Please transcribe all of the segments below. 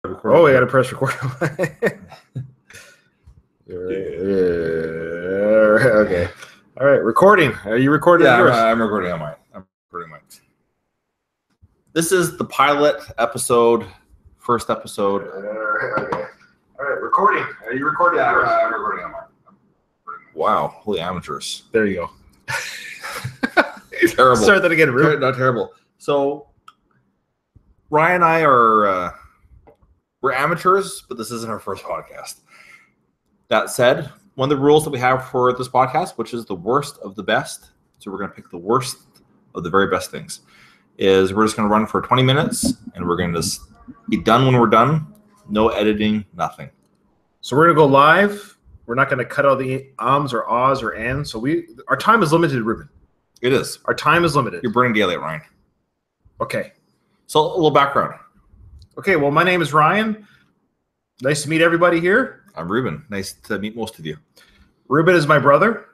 Oh, I got to press record. Okay. All right. Recording. Are you recording? Yeah, I'm recording on mine. I'm recording mine. This is the pilot episode, first episode. Okay. All right. Recording. Are you recording? Yeah, I'm recording on mine. Wow. Holy amateurs. There you go. Terrible. Start that again. Not terrible. So, Ryan and I are we're amateurs, but this isn't our first podcast. That said, one of the rules that we have for this podcast, which is the worst of the best, so we're going to pick the worst of the very best things, is we're just going to run for 20 minutes, and we're going to just be done when we're done. No editing, nothing. So we're going to go live. We're not going to cut out the ums or ahs or ands. So our time is limited, Ruben. It is. Our time is limited. You're burning daylight, Ryan. Okay. So a little background. Okay, well, my name is Ryan. Nice to meet everybody here. I'm Ruben. Nice to meet most of you. Ruben is my brother.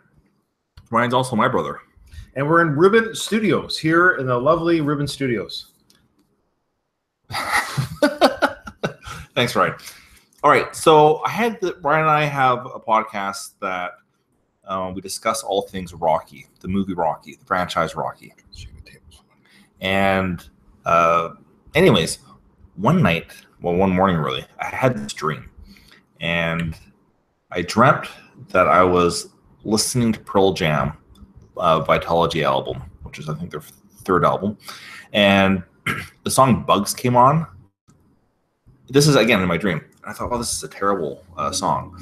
Ryan's also my brother. And we're in Ruben Studios, here in the lovely Ruben Studios. Thanks, Ryan. All right, so Ryan and I have a podcast that we discuss all things Rocky, the movie Rocky, the franchise Rocky. And anyways, one morning really, I had this dream. And I dreamt that I was listening to Pearl Jam Vitalogy album, which is, I think, their third album. And the song Bugs came on. This is, again, in my dream. And I thought, well, this is a terrible song.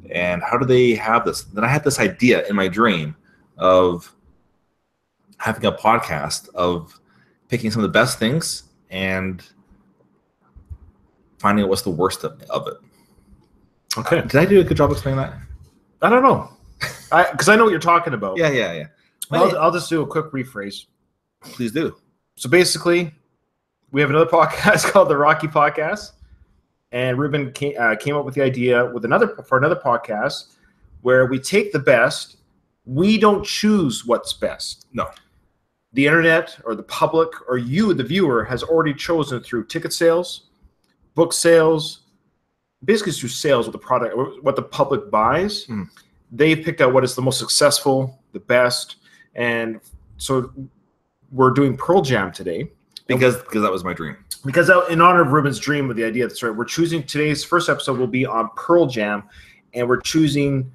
And how do they have this? Then I had this idea in my dream of having a podcast of picking some of the best things and finding out what's the worst of it. Okay. Did I do a good job explaining that? I don't know. Because I know what you're talking about. Yeah. I'll just do a quick rephrase. Please do. So basically, we have another podcast called the Rocky Podcast. And Ruben came up with the idea for another podcast where we take the best. We don't choose what's best. No. The internet or the public or you, the viewer, has already chosen through ticket sales, book sales, basically through sales of the product, what the public buys. They've picked out what is the most successful, the best. And so we're doing Pearl Jam today. Because that was my dream. Because in honor of Ruben's dream with the idea, that's right, we're choosing today's first episode will be on Pearl Jam. And we're choosing,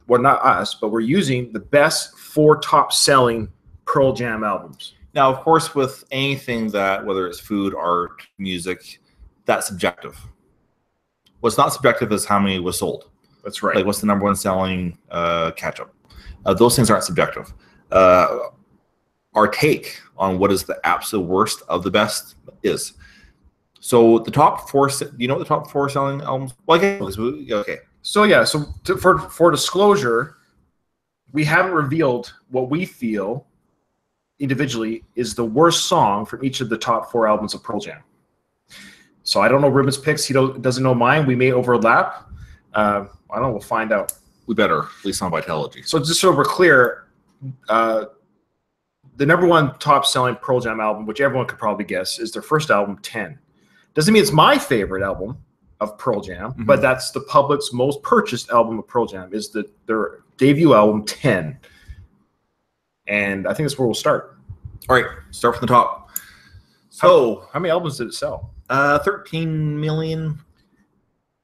well, not us, but we're using the best 4 top-selling Pearl Jam albums. Now, of course, with anything that, whether it's food, art, music, that's subjective. What's not subjective is how many was sold. That's right. Like, what's the number one selling ketchup? Those things aren't subjective. Our take on what is the absolute worst of the best is. So the top 4, do you know what the top 4 selling albums? Well, okay. So yeah, for disclosure, we haven't revealed what we feel individually is the worst song from each of the top 4 albums of Pearl Jam. So I don't know Ruben's picks. He doesn't know mine. We may overlap. I don't know. We'll find out. We better, at least on Vitalogy. So just so we're clear, the number 1 top-selling Pearl Jam album, which everyone could probably guess, is their first album, 10. Doesn't mean it's my favorite album of Pearl Jam, but that's the public's most purchased album of Pearl Jam, is their debut album, 10. And I think that's where we'll start. All right, start from the top. So, how many albums did it sell? 13 million.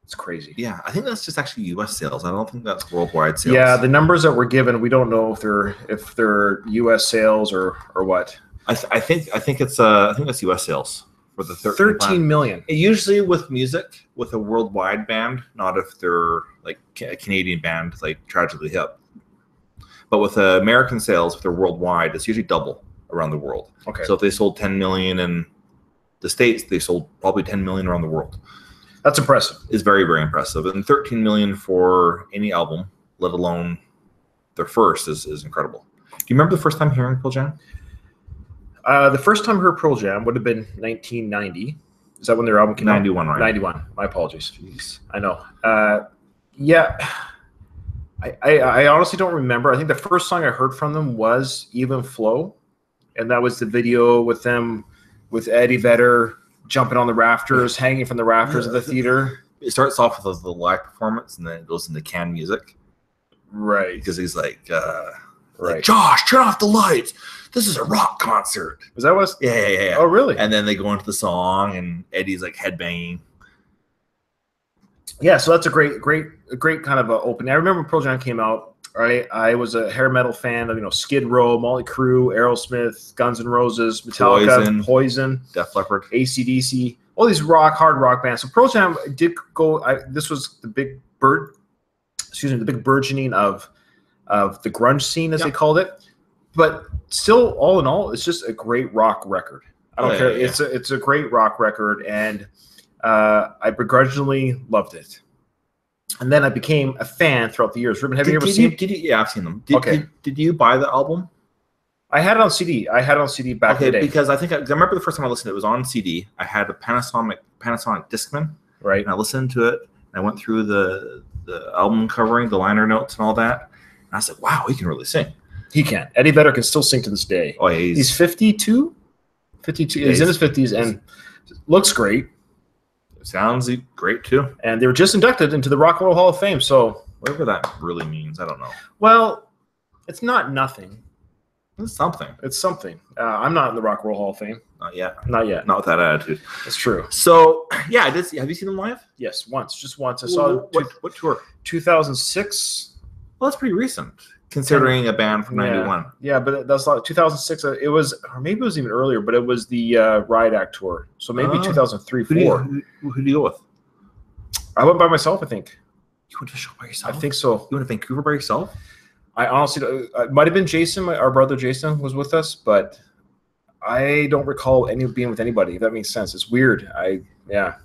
It's crazy. Yeah, I think that's just actually U.S. sales. I don't think that's worldwide sales. Yeah, the numbers that we're given, we don't know if they're U.S. sales or what. I think it's U.S. sales for the 13 million. Usually with music, with a worldwide band, not if they're like a Canadian band, like Tragically Hip. But with American sales, if they're worldwide, it's usually double around the world. Okay. So if they sold 10 million in the States, they sold probably 10 million around the world. That's impressive. It's very, very impressive. And 13 million for any album, let alone their first, is incredible. Do you remember the first time hearing Pearl Jam? The first time I heard Pearl Jam would have been 1990. Is that when their album came out? 91, right? 91. My apologies. Jeez. I know. Yeah. I honestly don't remember. I think the first song I heard from them was Even Flow. And that was the video with them, with Eddie Vedder jumping on the rafters, hanging from the rafters of the theater. It starts off with the live performance, and then it goes into canned music. Right. Because he's like, right. Josh, turn off the lights. This is a rock concert. Is that what? Yeah. Oh, really? And then they go into the song, and Eddie's like headbanging. Yeah, so that's a great kind of opening. I remember when Pearl Jam came out. Right, I was a hair metal fan of Skid Row, Motley Crue, Aerosmith, Guns N' Roses, Metallica, Poison, Def Leppard, AC/DC, all these hard rock bands. So Pearl Jam did go. This was the big burgeoning of the grunge scene, as they called it. But still, all in all, it's just a great rock record. I don't care. Yeah. It's a great rock record, and I begrudgingly loved it. And then I became a fan throughout the years. Ruben, have you ever seen? Yeah, I've seen them. Did you buy the album? I had it on CD. Back in the day. Because I remember the first time I listened to it was on CD. I had a Panasonic Discman. Right. And I listened to it. And I went through the album covering, the liner notes, and all that. And I said, "Wow, he can really sing." He can. Eddie Vedder can still sing to this day. Oh, yeah, he's 52. 52. Yeah, he's in his 50s and looks great. Sounds great too. And they were just inducted into the Rock and Roll Hall of Fame. So whatever that really means, I don't know. Well, it's not nothing. It's something. It's something. I'm not in the Rock and Roll Hall of Fame. Not yet. Not yet. Not with that attitude. That's true. So yeah, I did see. Have you seen them live? Yes, once. Just once. I saw what tour? 2006. Well, that's pretty recent, considering a band from '91. Yeah, but that's like 2006. It was, or maybe it was even earlier. But it was the Riot Act tour. So maybe 2003, 4. Who do you go with? I went by myself, I think. You went to a show by yourself? I think so. You went to Vancouver by yourself? I honestly, it might have been Jason, our brother Jason, was with us, but I don't recall being with anybody. If that makes sense. It's weird. Yeah.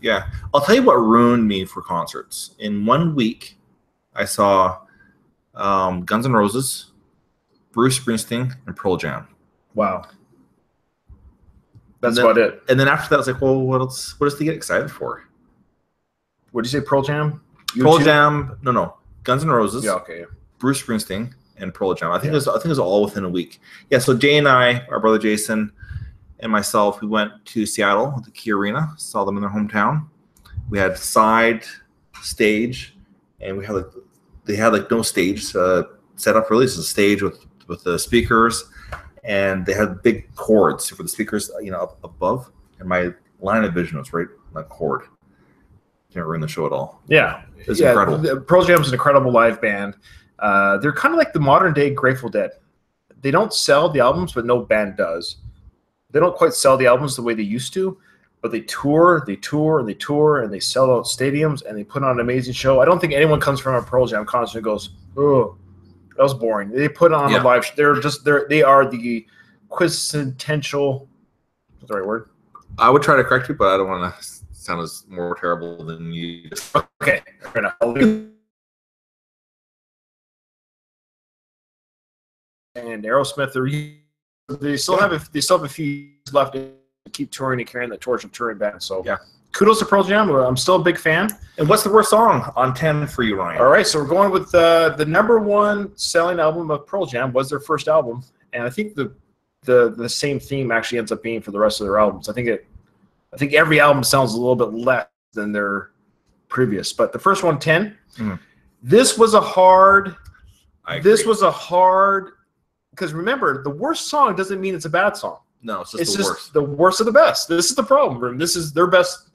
I'll tell you what ruined me for concerts. In 1 week, I saw Guns N' Roses, Bruce Springsteen, and Pearl Jam. Wow. That's about it. And then after that, I was like, well, what else? What else to get excited for? What did you say, Pearl Jam? Pearl Jam. No. Guns N' Roses. Yeah. Okay. Bruce Springsteen and Pearl Jam. I think it was all within a week. Yeah. So Jay and I, our brother Jason, and myself, we went to Seattle at the Key Arena. Saw them in their hometown. We had side stage, and they had no stage set up. Really, it's a stage with the speakers, and they had big cords for the speakers, up above. And my line of vision was right on that cord. Didn't ruin the show at all. Yeah, it's incredible. Pearl Jam's an incredible live band. They're kind of like the modern day Grateful Dead. They don't sell the albums, but no band does. They don't quite sell the albums the way they used to, but they tour, and they sell out stadiums, and they put on an amazing show. I don't think anyone comes from a Pearl Jam concert and goes, "Oh, that was boring." They put on a live. They are the quintessential. What's the right word? I would try to correct you, but I don't want to sound as more terrible than you. Okay, fair enough. And Aerosmith, they still have a few years left to keep touring and carrying the torch of touring band. So yeah, kudos to Pearl Jam. I'm still a big fan. And what's the worst song on 10 for you, Ryan? All right, so we're going with the #1 selling album of Pearl Jam was their first album, and I think the same theme actually ends up being for the rest of their albums. I think every album sounds a little bit less than their previous, but the first one, 10. This was a hard. Because remember, the worst song doesn't mean it's a bad song. No, it's just worst. The worst of the best. This is the problem. This is their best.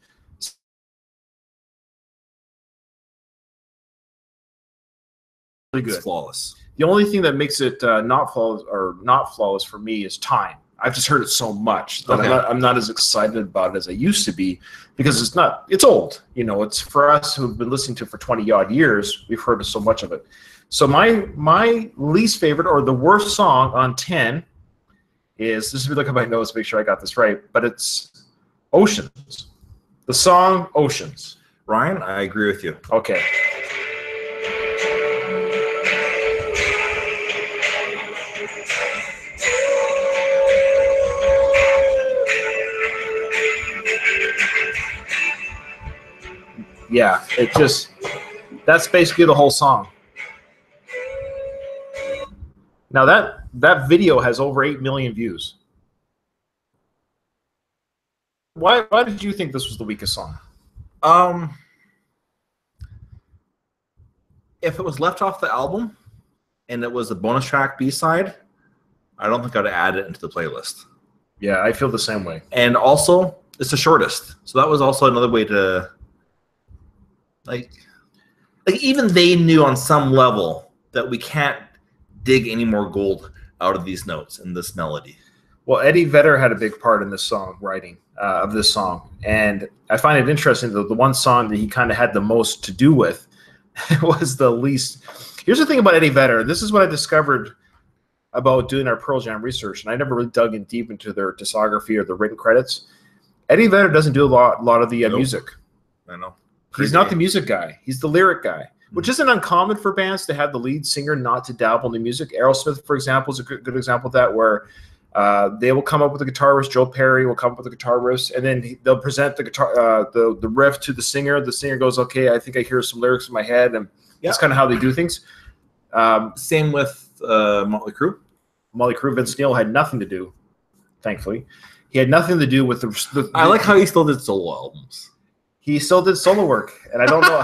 Really good. It's flawless. The only thing that makes it not flawless for me is time. I've just heard it so much that I'm not as excited about it as I used to be, because it's old. It's for us who've been listening to it for 20-odd years. We've heard so much of it. So my least favorite, or the worst song on 10 is, just look at my notes to make sure I got this right, but it's Oceans. The song Oceans. Ryan, I agree with you. Okay. Yeah, that's basically the whole song. Now that video has over 8 million views. Why did you think this was the weakest song? If it was left off the album and it was a bonus track B-side, I don't think I'd add it into the playlist. Yeah, I feel the same way. And also, it's the shortest. So that was also another way to like even they knew on some level that we can't dig any more gold out of these notes and this melody. Well, Eddie Vedder had a big part in this song writing of this song, and I find it interesting that the one song that he kind of had the most to do with was the least. Here's the thing about Eddie Vedder. This is what I discovered about doing our Pearl Jam research, and I never really dug in deep into their discography or the written credits. Eddie Vedder doesn't do a lot of the music. I know. He's not the music guy. He's the lyric guy, which isn't uncommon for bands to have the lead singer not to dabble in the music. Aerosmith, for example, is a good example of that, where they will come up with a guitar riff. Joe Perry will come up with a guitar riff, and then they'll present the guitar, the riff to the singer. The singer goes, "Okay, I think I hear some lyrics in my head," and that's kind of how they do things. Same with Motley Crue. Motley Crue, Vince Neil had nothing to do. Thankfully, he had nothing to do with the I like how he still did solo albums. He still did solo work, and I don't know.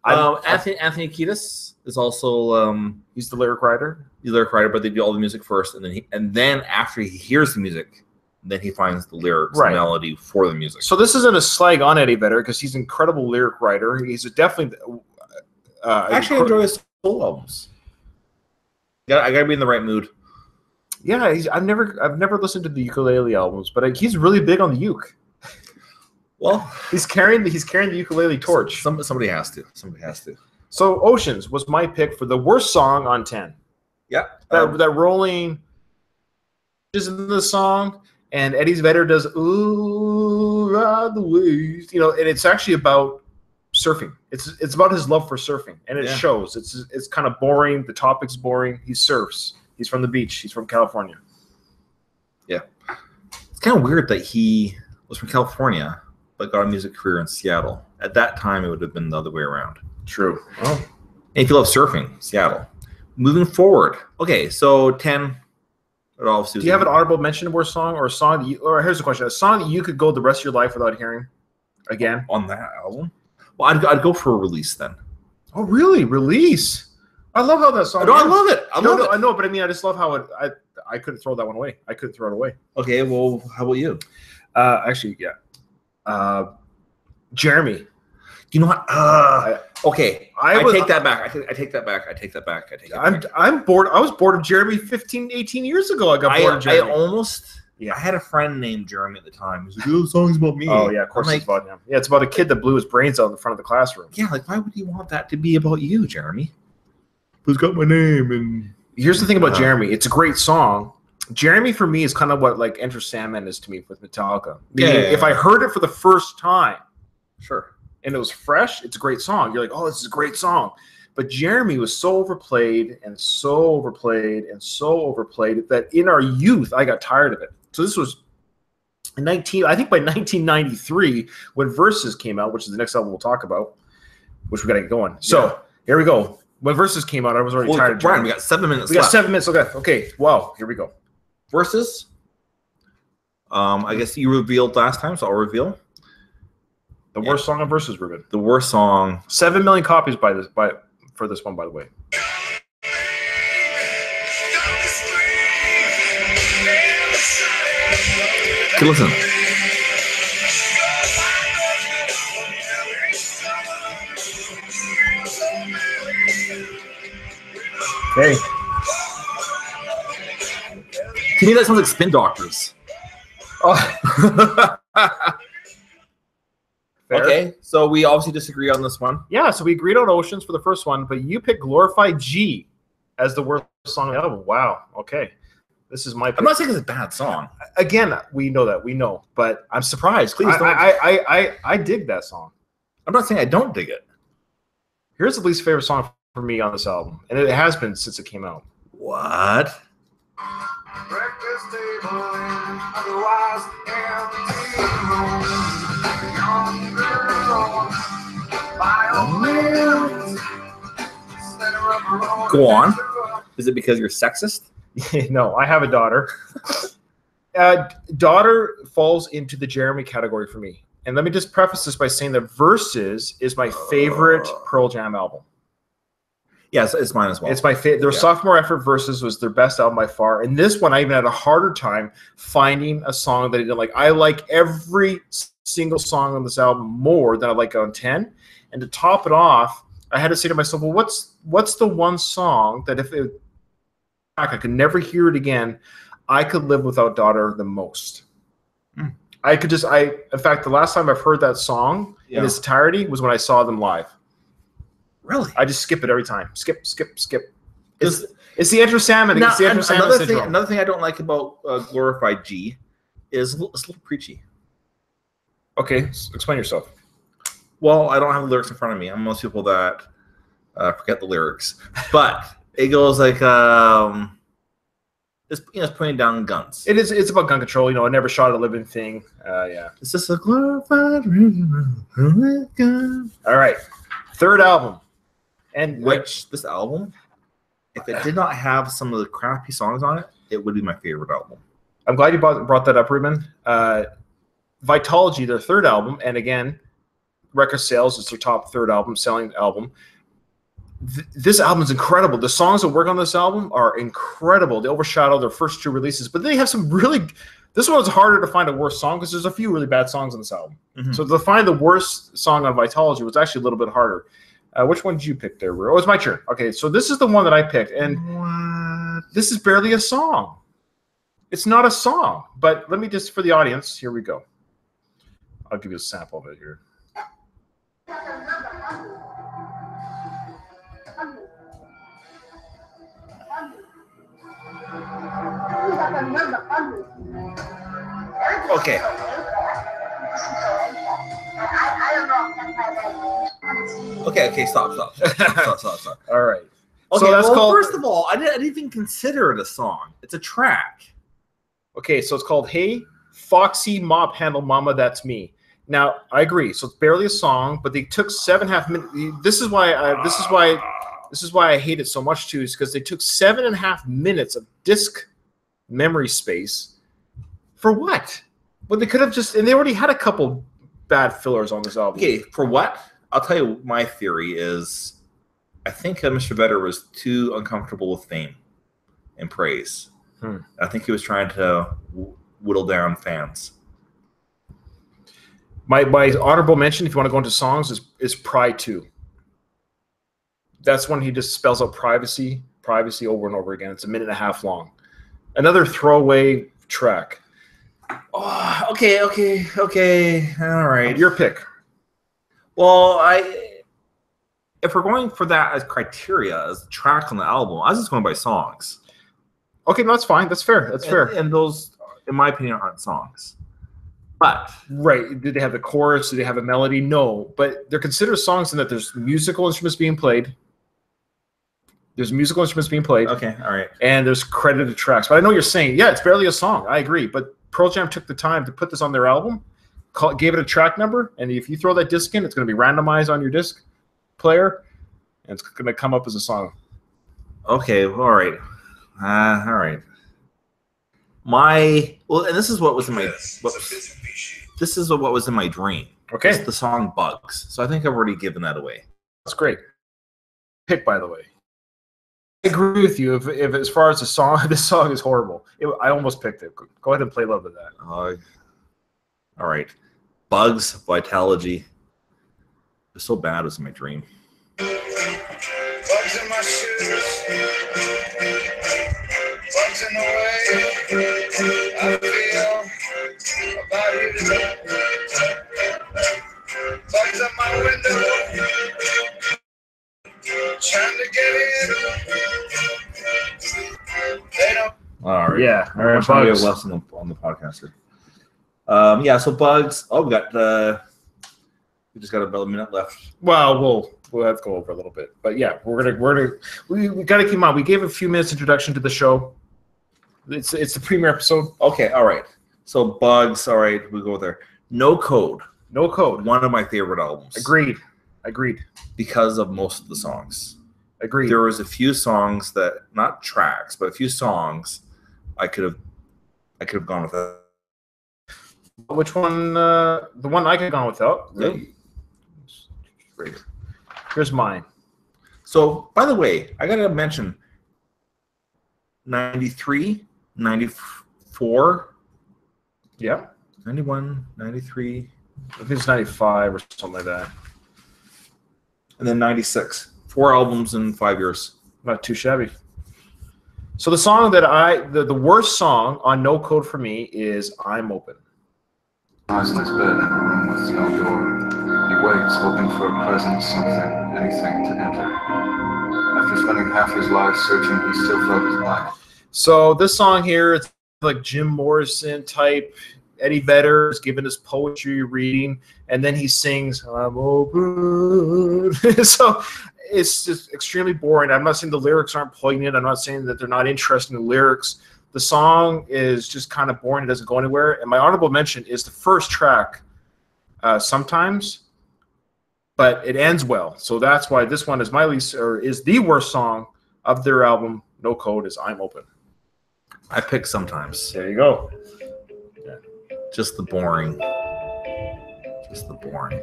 Anthony Kiedis is also he's the lyric writer. He's the lyric writer, but they do all the music first, and then after he hears the music, then he finds the lyrics, and melody for the music. So this isn't a slag on Eddie Vedder because he's an incredible lyric writer. He's definitely actually enjoy his solo albums. I gotta be in the right mood. Yeah, I've never listened to the ukulele albums, but he's really big on the uke. Well, he's carrying the ukulele torch. Somebody has to. Somebody has to. So Oceans was my pick for the worst song on 10. Yeah. That rolling is in the song, and Eddie Vedder does "Ooh, Ride the Waves," and it's actually about surfing. It's about his love for surfing, and it shows. It's kind of boring. The topic's boring. He surfs. He's from the beach. He's from California. Yeah. It's kind of weird that he was from California but got a music career in Seattle. At that time, it would have been the other way around. True. Well, and if you love surfing, Seattle. Moving forward. Okay, so 10. Do you have an honorable mention worst song, or a song that or here's the question: a song that you could go the rest of your life without hearing again on that album? Well, I'd go for a Release then. Oh, really? Release? I love how that song. No, I love it. I know, but I mean, I just love how I couldn't throw that one away. I couldn't throw it away. Okay, well, how about you? Actually, yeah. Jeremy. You know what? Okay, I take that back. I take that back. I'm bored. I was bored of Jeremy 18 years ago. I got bored of Jeremy. I had a friend named Jeremy at the time. He was like, "Oh, the song's about me." Oh yeah, of course it's about him. Yeah, it's about a kid that blew his brains out in front of the classroom. Yeah, like why would you want that to be about you, Jeremy? Who's got my name? And here's the thing about Jeremy. It's a great song. Jeremy for me is kind of what like Enter Sandman is to me with Metallica. If I heard it for the first time, sure, and it was fresh, it's a great song. You're like, oh, this is a great song. But Jeremy was so overplayed and so overplayed and so overplayed that in our youth, I got tired of it. So this was I think by 1993, when Versus came out, which is the next album we'll talk about, which we got to get going. So here we go. When Versus came out, I was already tired of Jeremy. Brian, we got 7 minutes left. 7 minutes. Okay. Wow. Here we go. Versus. I guess you revealed last time, so I'll reveal. The worst song on Versus, Ruben. The worst song. 7 million copies for this one, by the way. Okay, listen. Okay. To me, that sounds like Spin Doctors. Oh. Okay, so we obviously disagree on this one. Yeah, so we agreed on Oceans for the first one, but you picked Glorified G as the worst song on the album. Wow. Okay. This is my pick. I'm not saying it's a bad song. Again, we know that. We know. But I'm surprised. Please don't. I dig that song. I'm not saying I don't dig it. Here's the least favorite song for me on this album. And it has been since it came out. What? Breakfast table and otherwise empty room. Young girl, by all means, center of her own. Go on. Is it because you're sexist? No, I have a daughter. Daughter falls into the Jeremy category for me. And let me just preface this by saying that Versus is my favorite Pearl Jam album. Yes, it's mine as well. It's my favorite. Their sophomore effort Versus was their best album by far. And this one, I even had a harder time finding a song that I didn't like. I like every single song on this album more than I like on 10. And to top it off, I had to say to myself, well, what's the one song that if I could never hear it again, I could live without Daughter the most? I could in fact, the last time I've heard that song in its entirety was when I saw them live. Really? I just skip it every time. Skip. It's the Enter Salmon. It's the Enter Salmon syndrome. Another thing I don't like about Glorified G is it's a little preachy. Okay, explain yourself. Well, I don't have the lyrics in front of me. I'm most people that forget the lyrics. But it goes like, it's pointing down guns. It's about gun control. I never shot a living thing. Yeah. It's just a glorified gun. All right. Third album. And this album, if it did not have some of the crappy songs on it, it would be my favorite album. I'm glad you brought that up, Ruben. Vitalogy, their third album, and again, record sales is their top third album, selling album. This album is incredible. The songs that work on this album are incredible. They overshadow their first two releases, but they have some really. This one was harder to find a worse song because there's a few really bad songs on this album. Mm-hmm. So to find the worst song on Vitalogy was actually a little bit harder. Which one did you pick there, Ru? Oh, it's my turn. Okay, so this is the one that I picked, and this is barely a song. It's not a song, but let me just, for the audience, here we go. I'll give you a sample of it here. Okay. Okay, stop. All right. Okay, so that's called, first of all, I didn't even consider it a song. It's a track. Okay, so it's called Hey, Foxy Mop Handle Mama, That's Me. Now, I agree. So it's barely a song, but they took 7.5 minutes. This is why I hate it so much too, is because they took 7.5 minutes of disc memory space for what? Well, they could have just, and they already had a couple bad fillers on this album. Okay, for what? I'll tell you my theory is I think Mr. Vedder was too uncomfortable with fame and praise. I think he was trying to whittle down fans. My honorable mention, if you want to go into songs, is Pride 2. That's when he just spells out privacy over and over again. It's 1.5 minutes long. Another throwaway track. Oh, okay. All right. Your pick. Well, if we're going for that as criteria, as the track on the album, I was just going by songs. Okay, no, that's fine. That's fair. That's fair. And those, in my opinion, aren't songs. But right, did they have the chorus? Did they have a melody? No, but they're considered songs in that there's musical instruments being played. There's musical instruments being played. Okay, all right. And there's credited tracks. But I know what you're saying. Yeah, it's barely a song. I agree. But Pearl Jam took the time to put this on their album, gave it a track number, and if you throw that disc in, it's going to be randomized on your disc player, and it's going to come up as a song. Okay, all right. All right. And this is what was in my this is what was in my dream. Okay. It's the song Bugs. So I think I've already given that away. That's great. Pick, by the way. I agree with you. If as far as the song, this song is horrible. I almost picked it. Go ahead and play Love of that. All right. Bugs, Vitalogy. It was so bad. It was in my dream. Bugs in my shoes. Bugs in the way I feel about you today. Bugs at my window. Trying to get in. They don't. All right. Yeah. All right. Bugs. Bugs. Less on the podcast here. Yeah. So Bugs. Oh, we just got about a minute left. Well, we'll have to go over a little bit, but yeah, we got to keep in mind. We gave a few minutes introduction to the show. It's the premiere episode. Okay. All right. So Bugs. All right. We go there. No Code. No Code. One of my favorite albums. Agreed. Because of most of the songs. Agreed. There was a few songs that, not tracks, but a few songs I could have I could have gone with that. Which one? The one I could have gone without. Yeah. Right here. Here's mine. So, by the way, I got to mention 93, 94, Yeah. 91, 93, I think it's 95 or something like that. and then 96. 4 albums in 5 years. Not too shabby. So the song that the worst song on No Code for me is I'm Open. Lies in his bed in a room with no door. He waits, hoping for a presence, something, anything to enter. After spending half his life searching, he still felt his life. So this song here, it's like Jim Morrison type. Eddie Vedder is giving his poetry reading, and then he sings I'm open. So it's just extremely boring. I'm not saying the lyrics aren't poignant. I'm not saying that they're not interesting in the lyrics. The song is just kind of boring. It doesn't go anywhere. And my honorable mention is the first track, Sometimes, but it ends well. So that's why this one is my least, or is the worst song of their album, No Code, is I'm Open. I pick Sometimes. There you go. Just the boring. Just the boring.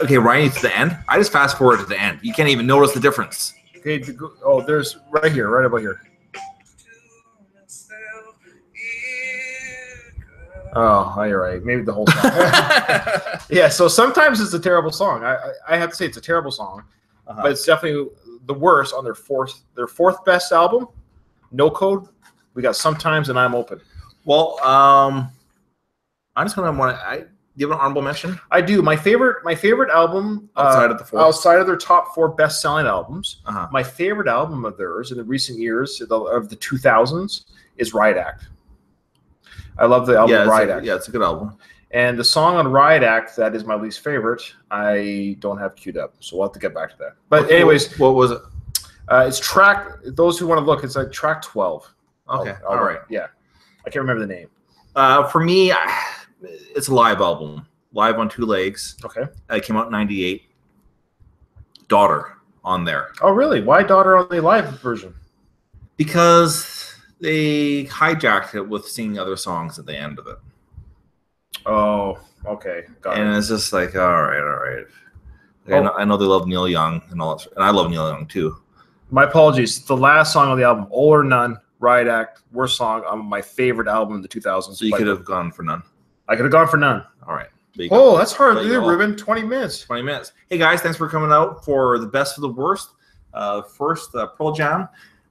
Okay, Ryan, to the end. I just fast forward to the end. You can't even notice the difference. Okay. Oh, there's right here, right about here. Oh, you're right. Maybe the whole song. Yeah. So Sometimes it's a terrible song. I have to say it's a terrible song, but it's definitely the worst on their fourth best album, No Code. We got Sometimes and I'm Open. Well, I'm just gonna want to. Do you have an honorable mention? I do. My favorite album Outside of the four? outside of their top 4 best-selling albums. Uh-huh. My favorite album of theirs in the recent years of the 2000s is Riot Act. I love the album Riot Act. Yeah, it's a good album. And the song on Riot Act that is my least favorite, I don't have queued up, so we'll have to get back to that. But anyways, what was it? it's track. Those who want to look, it's like track 12. Okay, All all right. Yeah, I can't remember the name. For me, it's a live album, live on 2 legs. Okay. It came out in '98. Daughter on there Oh, really? Why Daughter on the live version? because they hijacked it with singing other songs at the end of it, Oh, okay. Got and it. it's just like, all right. Like, I know they love Neil Young and all that, and I love Neil Young too. My apologies. The last song on the album, All or None, Riot Act, worst song on my favorite album in the 2000s. So you could have gone for none. I could have gone for None. All right. There you go. Oh, that's hard to But do, you all- Ruben. 20 minutes. 20 minutes. Hey guys, thanks for coming out for the best of the worst. First, Pearl Jam.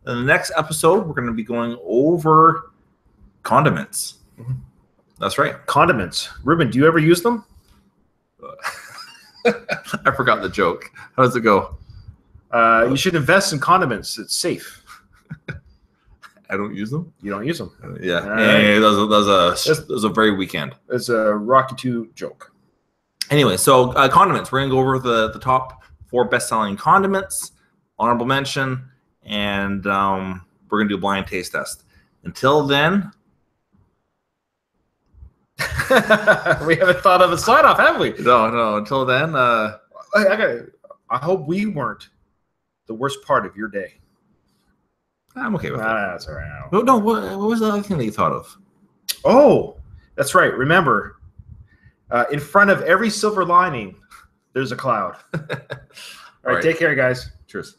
In the next episode, we're going to be going over condiments. Mhm. That's right. Condiments. Ruben, do you ever use them? I forgot the joke. How does it go? You should invest in condiments. It's safe. I don't use them. You don't use them. Yeah. All right. Hey, that was a very weekend. It's a Rocky 2 joke. Anyway, so condiments. We're going to go over the top 4 best-selling condiments, honorable mention, and we're going to do a blind taste test. Until then, We haven't thought of a sign-off, have we? no. Until then, I hope we weren't the worst part of your day. I'm okay with that. That's all right. Oh, no, what was the other thing that you thought of? Oh, that's right. Remember, in front of every silver lining, there's a cloud. All right, right. take care, guys. Cheers.